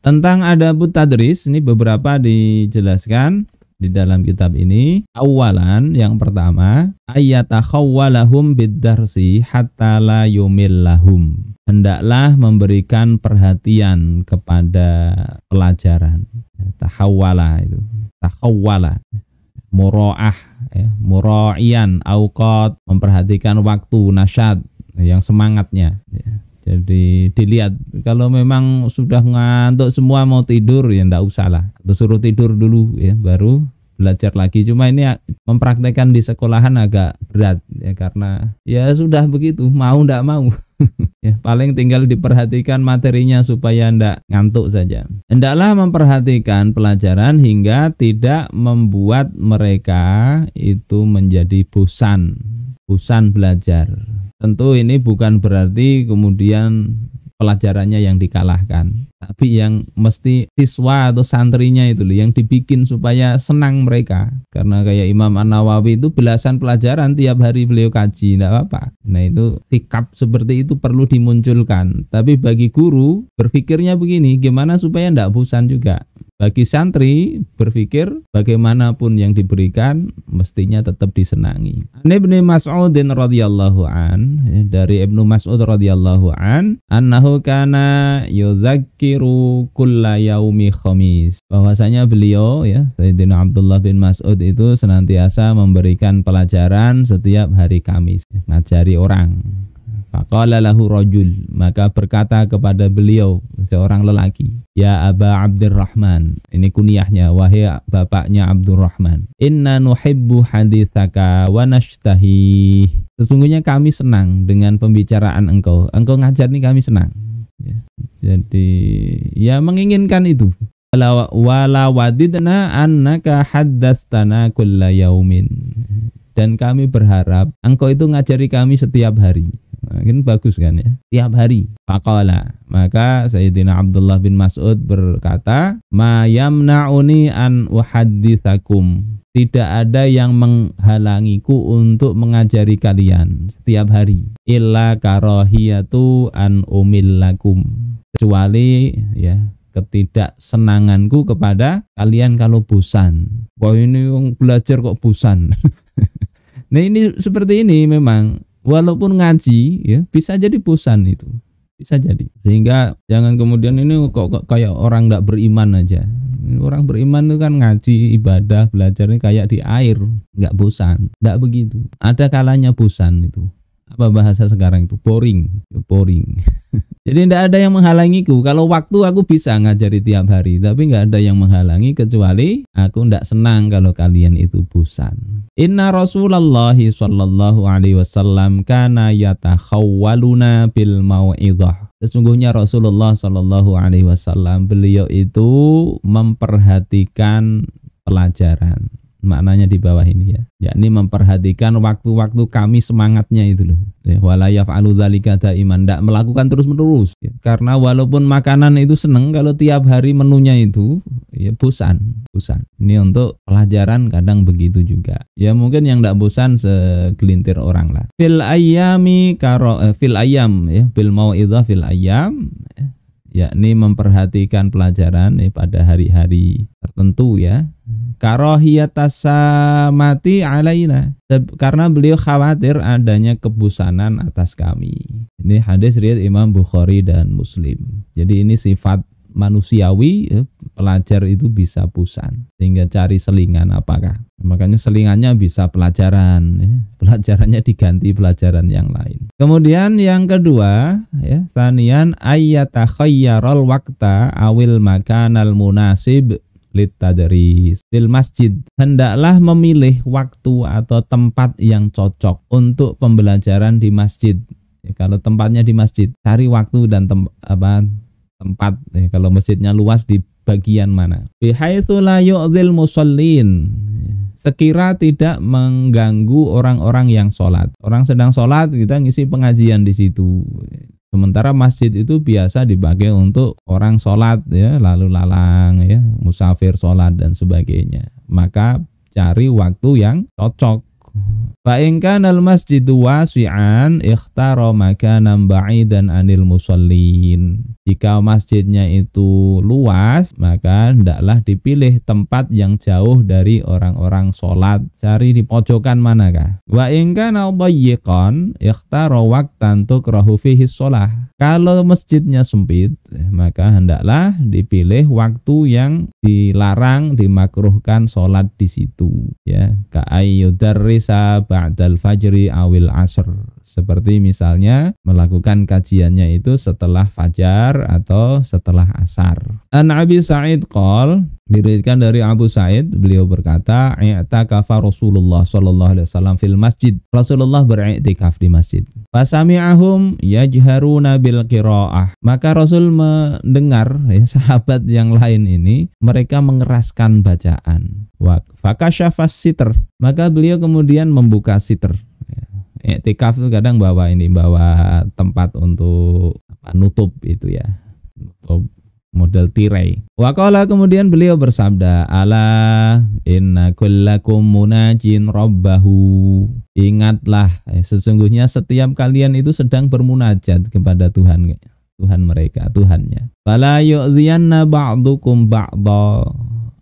Tentang adabut tadris ini beberapa dijelaskan di dalam kitab ini. Awalan, yang pertama, ayyatakhawwalahum bid-darsi hatta la yumillahum. Hendaklah memberikan perhatian kepada pelajaran. Tahawwala itu. Takhawwala. Mura'ah, ya, mura'ian, auqat, memperhatikan waktu, nasyad, yang semangatnya. Ya. Jadi dilihat, kalau memang sudah ngantuk semua mau tidur ya ndak usah lah, atau suruh tidur dulu ya baru belajar lagi. Cuma ini mempraktekkan di sekolahan agak berat ya, karena ya sudah begitu, mau ndak mau. Ya, paling tinggal diperhatikan materinya supaya ndak ngantuk saja. Hendaklah memperhatikan pelajaran hingga tidak membuat mereka itu menjadi bosan belajar. Tentu ini bukan berarti kemudian pelajarannya yang dikalahkan, tapi yang mesti siswa atau santrinya itu loh, yang dibikin supaya senang mereka. Karena kayak Imam An-Nawawi itu belasan pelajaran tiap hari beliau kaji, tidak apa-apa. Nah itu sikap seperti itu perlu dimunculkan. Tapi bagi guru berpikirnya begini, gimana supaya tidak bosan juga. Bagi santri berpikir bagaimanapun yang diberikan mestinya tetap disenangi. An Ibnu Mas'udin radhiyallahu an, dari Ibnu Mas'ud radhiyallahu an, annahu kana yudzakiru kulla yaumi khamis. Bahwasanya beliau ya, Sayyidina Abdullah bin Mas'ud itu senantiasa memberikan pelajaran setiap hari Kamis, ngajari orang. Faqala lahu rajul, maka berkata kepada beliau seorang lelaki, ya Aba Abdurrahman, ini kunyahnya, wahai bapaknya Abdurrahman, inna nuhibbu haditsaka wa nashtahi. Sesungguhnya kami senang dengan pembicaraan engkau ngajar nih kami senang ya. Jadi ya menginginkan itu. Wala wadidna annaka haddastana kulla yaumin, dan kami berharap engkau itu ngajari kami setiap hari. Nah, ini bagus kan ya, tiap hari. Faqala, maka Sayyidina Abdullah bin Mas'ud berkata, ma yamna'uni an uhadditsakum, tidak ada yang menghalangiku untuk mengajari kalian setiap hari, illa karahiyatu an umillakum, kecuali ya ketidaksenanganku kepada kalian kalau bosan. Wah ini yang belajar kok bosan. Nah ini seperti ini memang. Walaupun ngaji ya bisa jadi bosan itu, bisa jadi. Sehingga jangan kemudian ini kok kayak orang tidak beriman aja. Orang beriman itu kan ngaji, ibadah, belajarnya kayak di air, nggak bosan. Nggak begitu. Ada kalanya bosan itu. Apa bahasa sekarang itu? Boring. Jadi tidak ada yang menghalangiku. Kalau waktu aku bisa ngajari tiap hari, tapi nggak ada yang menghalangi kecuali aku tidak senang kalau kalian itu bosan. Inna Rasulullah sallallahu alaihi wasallam kana yatakhawwaluna bil mau'izah. Sesungguhnya Rasulullah sallallahu alaihi wasallam beliau itu memperhatikan pelajaran. Maknanya di bawah ini ya, yakni memperhatikan waktu-waktu kami semangatnya itu loh. Wala yaf'alu dzalika daiman, tidak melakukan terus-menerus ya. Karena walaupun makanan itu seneng, kalau tiap hari menunya itu ya bosan. Ini untuk pelajaran kadang begitu juga. Ya mungkin yang tidak bosan segelintir orang lah. Fil ayyami fil ayyam ya, bil mau'izah fil ayyam, yakni memperhatikan pelajaran pada hari-hari tertentu ya. Karahiyatasamati alaina, karena beliau khawatir adanya kebosanan atas kami. Ini hadis riwayat Imam Bukhari dan Muslim. Jadi ini sifat manusiawi ya, pelajar itu bisa bosan sehingga cari selingan apakah. Makanya selingannya bisa pelajaran ya. Pelajarannya diganti pelajaran yang lain. Kemudian yang kedua ya, tsaniyan ayyatakhayyarul waqta awil makanal munasib litadris fil masjid. Hendaklah memilih waktu atau tempat yang cocok untuk pembelajaran di masjid. Ya, kalau tempatnya di masjid, cari waktu dan tempat ya, kalau masjidnya luas di bagian mana. Bihaitsu la yu'dzil musallin, sekira tidak mengganggu orang-orang yang sholat. Orang sedang sholat, kita ngisi pengajian di situ. Sementara masjid itu biasa dipakai untuk orang sholat ya, lalu lalang ya, musafir sholat dan sebagainya. Maka cari waktu yang cocok Fa in kana al-masjidu wasi'an ikhtara makanan ba'idan 'anil musallin. Jika masjidnya itu luas, maka hendaklah dipilih tempat yang jauh dari orang-orang sholat. Cari di pojokan manakah? Wa in kana dayyiqan ikhtara waqtan tukrahu fihi shalah. Kalau masjidnya sempit, maka hendaklah dipilih waktu yang dilarang, dimakruhkan sholat di situ. Ya, ka ayyudarrisa ba'dal fajri awil asr. Seperti misalnya melakukan kajiannya itu setelah fajar atau setelah asar. An Abi Sa'id qol, diriwayatkan dari Abu Sa'id, beliau berkata, i'takafa Rasulullah sallallahu alaihi wasallam fil masjid. Rasulullah beriktikaf di masjid. Fasami'ahum yajharuna bil qiraah. Maka Rasul mendengar sahabat yang lain ini mereka mengeraskan bacaan. Wa fakashafas sitr. Maka beliau kemudian membuka sitr. I'tikaf itu kadang bawa tempat untuk nutup itu ya. Nutup model tirai. Waqala, kemudian beliau bersabda, ala inna kullakum munajin rabbahu. Ingatlah, sesungguhnya setiap kalian itu sedang bermunajat kepada Tuhan mereka, Tuhannya. Fala yu'dhiyanna ba'dukum ba'dha.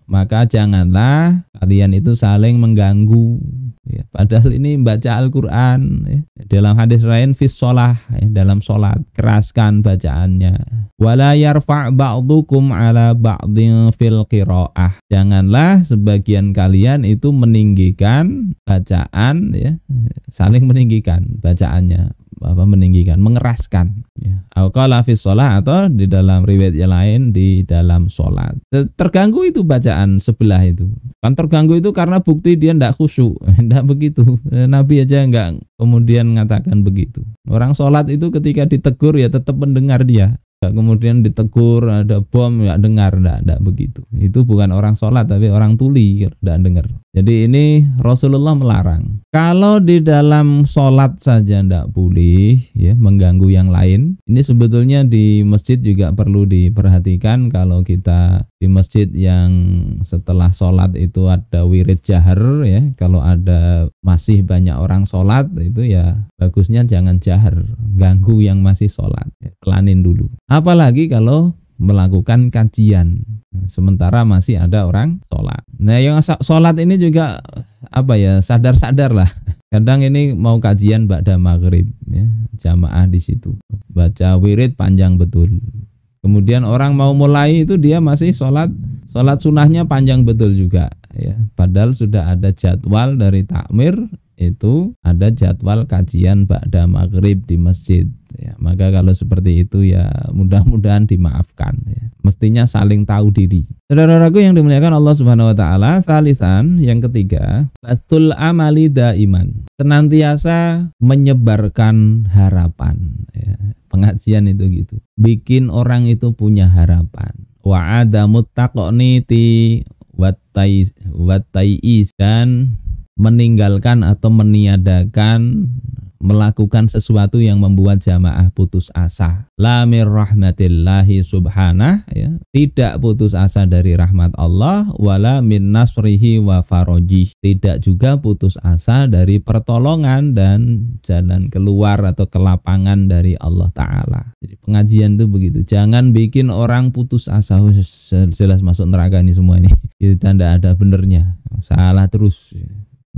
Maka janganlah kalian itu saling mengganggu. Ya, padahal ini baca Al-Quran ya. Dalam hadis lain fis sholah ya, dalam sholat keraskan bacaannya. Wala yarfa' ba'dukum ala ba'din fil qiraah. Janganlah sebagian kalian itu meninggikan bacaan ya, saling meninggikan bacaannya, meninggikan, mengeraskan ya. Qala fis sholah, atau di dalam riwayat yang lain di dalam sholat. Terganggu itu bacaan sebelah itu. Kan terganggu itu karena bukti dia tidak khusyuk. Tidak begitu. Nabi aja enggak kemudian mengatakan begitu. Orang sholat itu ketika ditegur ya tetap mendengar dia. Enggak kemudian ditegur ada bom enggak dengar, enggak begitu. Itu bukan orang sholat tapi orang tuli, enggak dengar. Jadi ini Rasulullah melarang. Kalau di dalam sholat saja enggak boleh ya mengganggu yang lain. Ini sebetulnya di masjid juga perlu diperhatikan. Kalau kita di masjid yang setelah sholat itu ada wirid jahar ya, kalau ada masih banyak orang sholat itu ya bagusnya jangan jahar, ganggu yang masih sholat, pelanin dulu. Apalagi kalau melakukan kajian sementara masih ada orang sholat. Nah yang sholat ini juga sadar-sadar lah. Kadang ini mau kajian ba'da maghrib ya, jamaah di situ baca wirid panjang betul. Kemudian orang mau mulai itu dia masih sholat sunnahnya panjang betul juga ya. Padahal sudah ada jadwal dari takmir, itu ada jadwal kajian ba'da maghrib di masjid ya. Maka kalau seperti itu ya mudah-mudahan dimaafkan ya. Mestinya saling tahu diri. Saudaraku yang dimuliakan Allah Subhanahu wa taala, salisan yang ketiga, batul amali daiman. Senantiasa menyebarkan harapan ya. Pengajian itu gitu. Bikin orang itu punya harapan. Wa adamut taqniti wattai'is, dan meninggalkan atau meniadakan melakukan sesuatu yang membuat jamaah putus asa. La mir rahmatillahi subhanah ya, tidak putus asa dari rahmat Allah, wala min nasrihi wa farajih, tidak juga putus asa dari pertolongan dan jalan keluar atau kelapangan dari Allah Ta'ala. Jadi pengajian itu begitu, jangan bikin orang putus asa, jelas masuk neraka ini semua ini, itu tanda ada benernya, salah terus.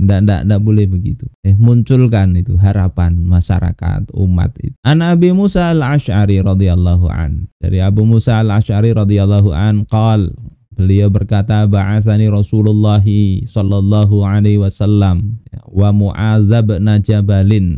Nggak boleh begitu. Munculkan itu harapan masyarakat umat itu. An Abi Musa al-Asy'ari radhiyallahu an. Dari Abu Musa al-Asy'ari radhiyallahu an qal, beliau berkata, ba'atsani Rasulullah sallallahu alaihi wasallam wa Mu'adz bin Jabalin.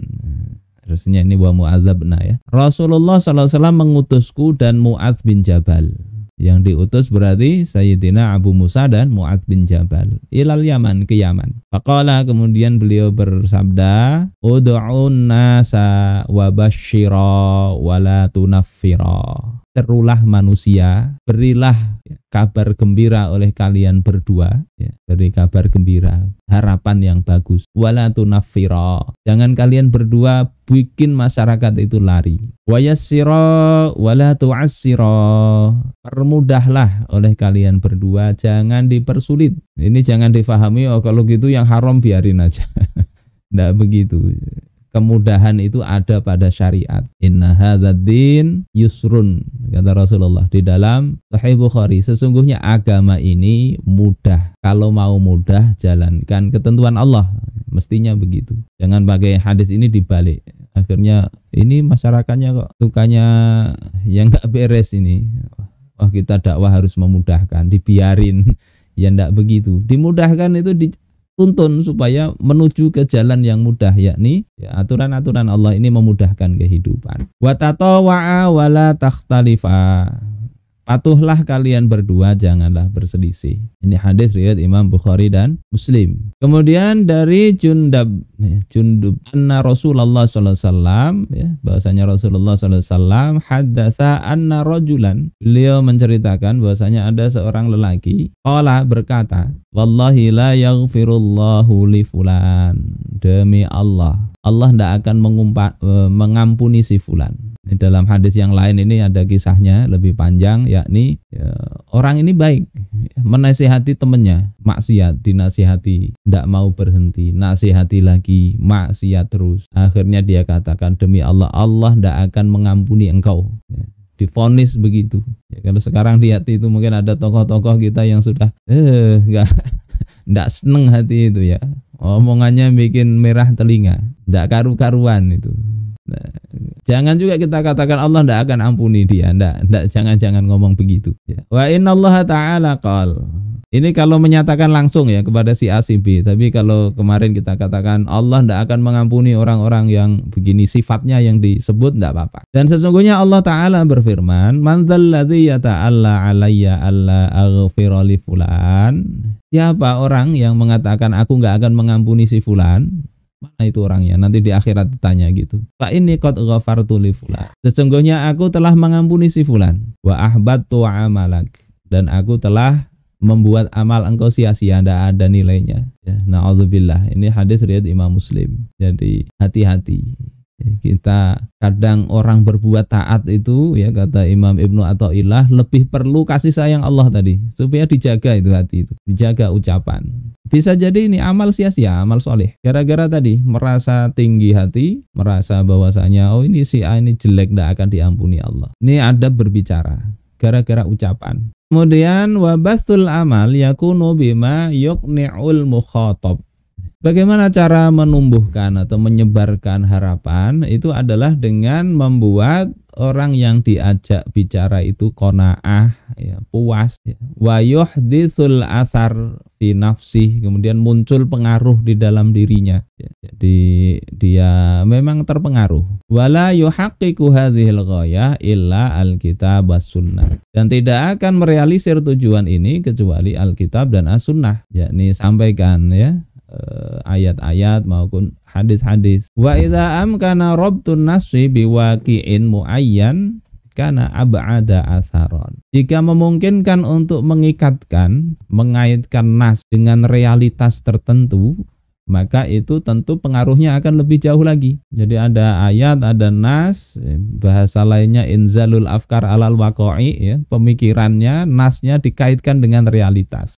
Harusnya ini wa Mu'adz bin ya. Rasulullah sallallahu alaihi wasallam mengutusku dan Mu'adz bin Jabal. Yang diutus berarti Sayyidina Abu Musa dan Mu'adz bin Jabal ilal Yaman, ke Yaman. Faqala, kemudian beliau bersabda, ud'un nasa wa basyira wa la tunaffira. Serulah manusia, berilah kabar gembira oleh kalian berdua ya, beri kabar gembira, harapan yang bagus. Wala tunaffira, jangan kalian berdua bikin masyarakat itu lari. Wa yassira wala tu'assira, permudahlah oleh kalian berdua, jangan dipersulit. Ini jangan difahami kalau gitu yang haram biarin aja. Tidak begitu. Kemudahan itu ada pada syariat. Inna hadzal din yusrun, kata Rasulullah di dalam Sahih Bukhari, sesungguhnya agama ini mudah. Kalau mau mudah, jalankan ketentuan Allah. Mestinya begitu. Jangan pakai hadis ini dibalik. Akhirnya ini masyarakatnya kok sukanya yang nggak beres ini. Wah, kita dakwah harus memudahkan, dibiarin. Ya ndak begitu. Dimudahkan itu dituntun supaya menuju ke jalan yang mudah, yakni ya, aturan-aturan Allah ini memudahkan kehidupan. Wa tatawwa'a wa la takhtalifa. Patuhlah kalian berdua, janganlah berselisih. Ini hadis riwayat Imam Bukhari dan Muslim. Kemudian dari Jundub anna Rasulullah sallallahu alaihi wasallam, ya, bahwasanya Rasulullah sallallahu alaihi wasallam haddatsa anna rajulan, beliau menceritakan bahwasanya ada seorang lelaki qala, berkata, wallahi la yaghfirullahu li fulan, demi Allah tidak akan mengampuni si fulan. Di dalam hadis yang lain ini ada kisahnya lebih panjang, yakni ya, orang ini baik, menasihati temannya maksiat, dinasihati, tidak mau berhenti, nasihati lagi, maksiat terus. Akhirnya dia katakan, demi Allah tidak akan mengampuni engkau. Ya, divonis begitu. Ya, kalau sekarang di hati itu mungkin ada tokoh-tokoh kita yang sudah tidak seneng hati itu ya. Omongannya bikin merah telinga, tidak karu-karuan itu. Nah, jangan juga kita katakan Allah tidak akan ampuni dia, jangan ngomong begitu. Ya. Wa innallaha ta'ala qal. Ini kalau menyatakan langsung ya kepada si A si B. Tapi kalau kemarin kita katakan Allah tidak akan mengampuni orang-orang yang begini sifatnya yang disebut, tidak apa-apa. Dan sesungguhnya Allah Ta'ala berfirman, man dzalladzi yata'alla alayya alla aghfira li fulan. Siapa orang yang mengatakan aku nggak akan mengampuni si fulan? Mana itu orangnya? Nanti di akhirat ditanya gitu. Fa inni qad ghafartu li fulan. Sesungguhnya aku telah mengampuni si fulan. Wa ahbattu amalak. Dan aku telah membuat amal engkau sia-sia, tidak ada nilainya. Ya, na'udzubillah. Ini hadis riwayat Imam Muslim. Jadi hati-hati. Kita kadang orang berbuat taat itu ya, kata Imam Ibnu Athaillah, lebih perlu kasih sayang Allah tadi, supaya dijaga itu hati itu, dijaga ucapan. Bisa jadi ini amal sia-sia, amal soleh, gara-gara tadi merasa tinggi hati, merasa bahwasanya oh ini si A ini jelek, tidak akan diampuni Allah. Ini adab berbicara gara-gara ucapan. Kemudian wabathul amal yakunu bima yuqni'ul mukhatab. Bagaimana cara menumbuhkan atau menyebarkan harapan? Itu adalah dengan membuat orang yang diajak bicara itu qanaah, ya, puas, ya. Wa yuhditsul asar fi nafsih, kemudian muncul pengaruh di dalam dirinya, ya. Jadi dia memang terpengaruh. Wala yuhaqqiqu hadhil ghayah illa alkitab was sunnah. Dan tidak akan merealisir tujuan ini kecuali Alkitab dan As-Sunnah, yakni sampaikan ya ayat-ayat maupun hadis-hadis. Wa idza amkana rabtun nasyi biwaqi'in muayyan kana ab'ada atharon. Jika memungkinkan untuk mengikaitkan, mengaitkan nas dengan realitas tertentu, maka itu tentu pengaruhnya akan lebih jauh lagi. Jadi ada ayat, ada nas, bahasa lainnya inzalul afkar alal waqa'i, ya, pemikirannya, nasnya dikaitkan dengan realitas.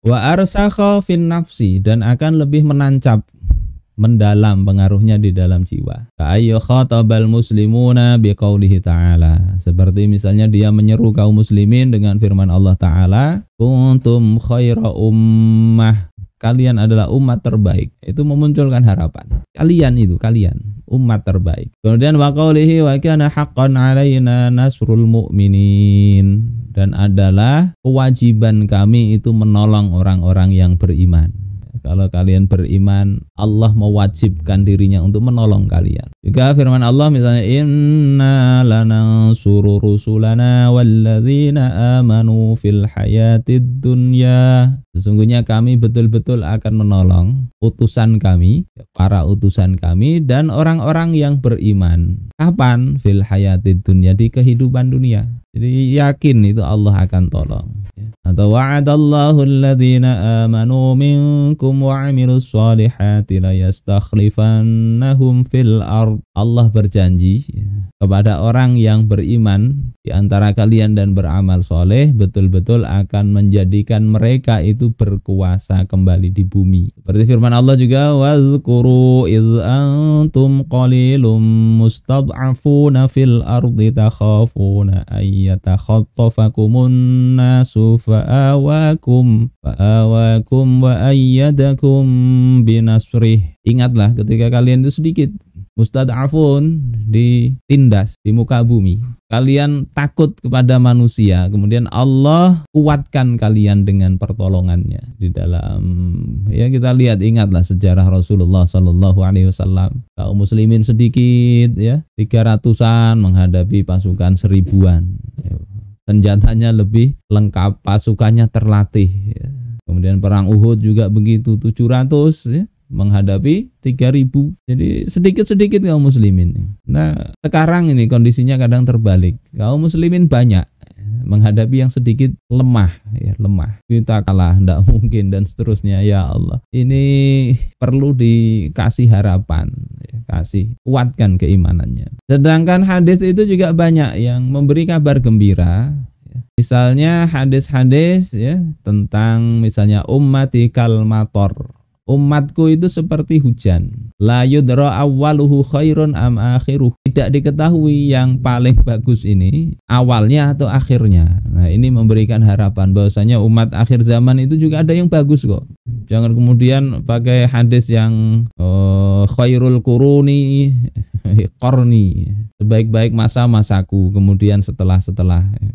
Wa arsakha fin nafsi, dan akan lebih menancap, mendalam pengaruhnya di dalam jiwa. Ka'ayyu khatabal muslimuna biqaulihi ta'ala. Seperti misalnya dia menyeru kaum muslimin dengan firman Allah Ta'ala, kuntum khaira ummah, kalian adalah umat terbaik. Itu memunculkan harapan. Kalian umat terbaik. Kemudian wa qaulihi wa kana haqqan 'alaina nasrul mu'minin, dan adalah kewajiban kami itu menolong orang-orang yang beriman. Kalau kalian beriman, Allah mewajibkan dirinya untuk menolong kalian. Juga firman Allah misalnya, inna lanansuru rusulana walladzina amanu fil hayatid dunya. Sesungguhnya kami betul-betul akan menolong utusan kami, para utusan kami, dan orang-orang yang beriman. Kapan? Fil hayatid dunya, di kehidupan dunia. Jadi yakin itu Allah akan tolong. Atau wa'adallahu alladhina amanu minkum wa 'amilus solihati la yastakhlifannahum fil ard. Allah berjanji kepada orang yang beriman di antara kalian dan beramal soleh, betul-betul akan menjadikan mereka itu berkuasa kembali di bumi. Seperti firman Allah juga, wazkuru idh antum qalilum mustad'afuna fil ardi takhafuna ayyatakhattafakumun nasu fa'awakum wa ayyadakum binasrih. Ingatlah ketika kalian itu sedikit mustad'afun, ditindas di muka bumi, kalian takut kepada manusia, kemudian Allah kuatkan kalian dengan pertolongannya. Di dalam kita lihat, ingatlah sejarah Rasulullah Shallallahu Alaihi Wasallam, kaum muslimin sedikit 300-an menghadapi pasukan 1000-an, senjatanya lebih lengkap, pasukannya terlatih. Kemudian perang Uhud juga begitu, 700 menghadapi 3000. Jadi sedikit-sedikit kaum muslimin. Nah, sekarang ini kondisinya kadang terbalik. Kaum muslimin banyak menghadapi yang sedikit lemah. Kita kalah, tidak mungkin, dan seterusnya. Ya Allah, ini perlu dikasih harapan, kuatkan keimanannya. Sedangkan hadis itu juga banyak yang memberi kabar gembira. Misalnya hadis-hadis tentang misalnya ummati kal mator. Umatku itu seperti hujan. La yudra awwaluhu khairun am akhiruh. Tidak diketahui yang paling bagus ini awalnya atau akhirnya. Nah, ini memberikan harapan bahwasanya umat akhir zaman itu juga ada yang bagus kok. Jangan kemudian pakai hadis yang khairul quruni qarni, sebaik-baik masa-masaku, kemudian setelah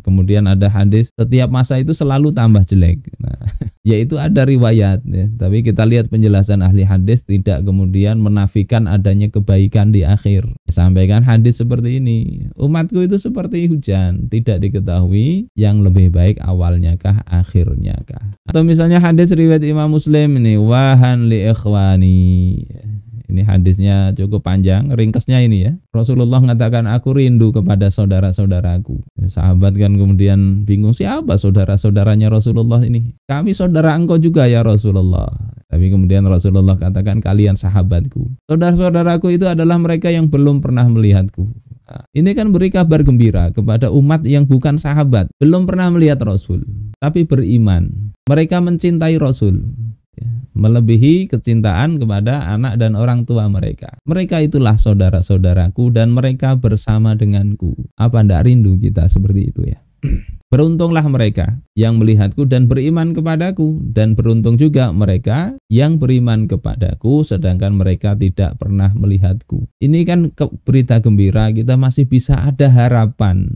kemudian ada hadis setiap masa itu selalu tambah jelek. Nah, yaitu ada riwayat tapi kita lihat penjelasan ahli hadis tidak kemudian menafikan adanya kebaikan di akhir. Sampaikan hadis seperti ini, umatku itu seperti hujan, tidak diketahui yang lebih baik awalnya kah akhirnya kah. Atau misalnya hadis riwayat Imam Muslim ini, wahan li ikhwani. Ini hadisnya cukup panjang, ringkasnya ini Rasulullah mengatakan, aku rindu kepada saudara-saudaraku. Sahabat kan kemudian bingung, siapa saudara-saudaranya Rasulullah ini? Kami saudara engkau juga ya Rasulullah. Tapi kemudian Rasulullah katakan, kalian sahabatku. Saudara-saudaraku itu adalah mereka yang belum pernah melihatku. Nah, ini kan beri kabar gembira kepada umat yang bukan sahabat, belum pernah melihat Rasul, tapi beriman. Mereka mencintai Rasul, melebihi kecintaan kepada anak dan orang tua mereka. Mereka itulah saudara-saudaraku dan mereka bersama denganku. Apa ndak rindu kita seperti itu ya? Beruntunglah mereka yang melihatku dan beriman kepadaku, dan beruntung juga mereka yang beriman kepadaku sedangkan mereka tidak pernah melihatku. Ini kan berita gembira, kita masih bisa ada harapan.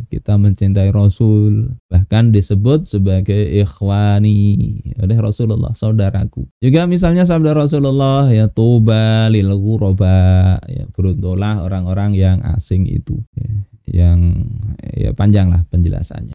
Kita mencintai Rasul, bahkan disebut sebagai ikhwani oleh Rasulullah, saudaraku. Juga misalnya sabda Rasulullah, tuba lil ghuraba, beruntunglah orang-orang yang asing itu. Yang panjanglah penjelasannya.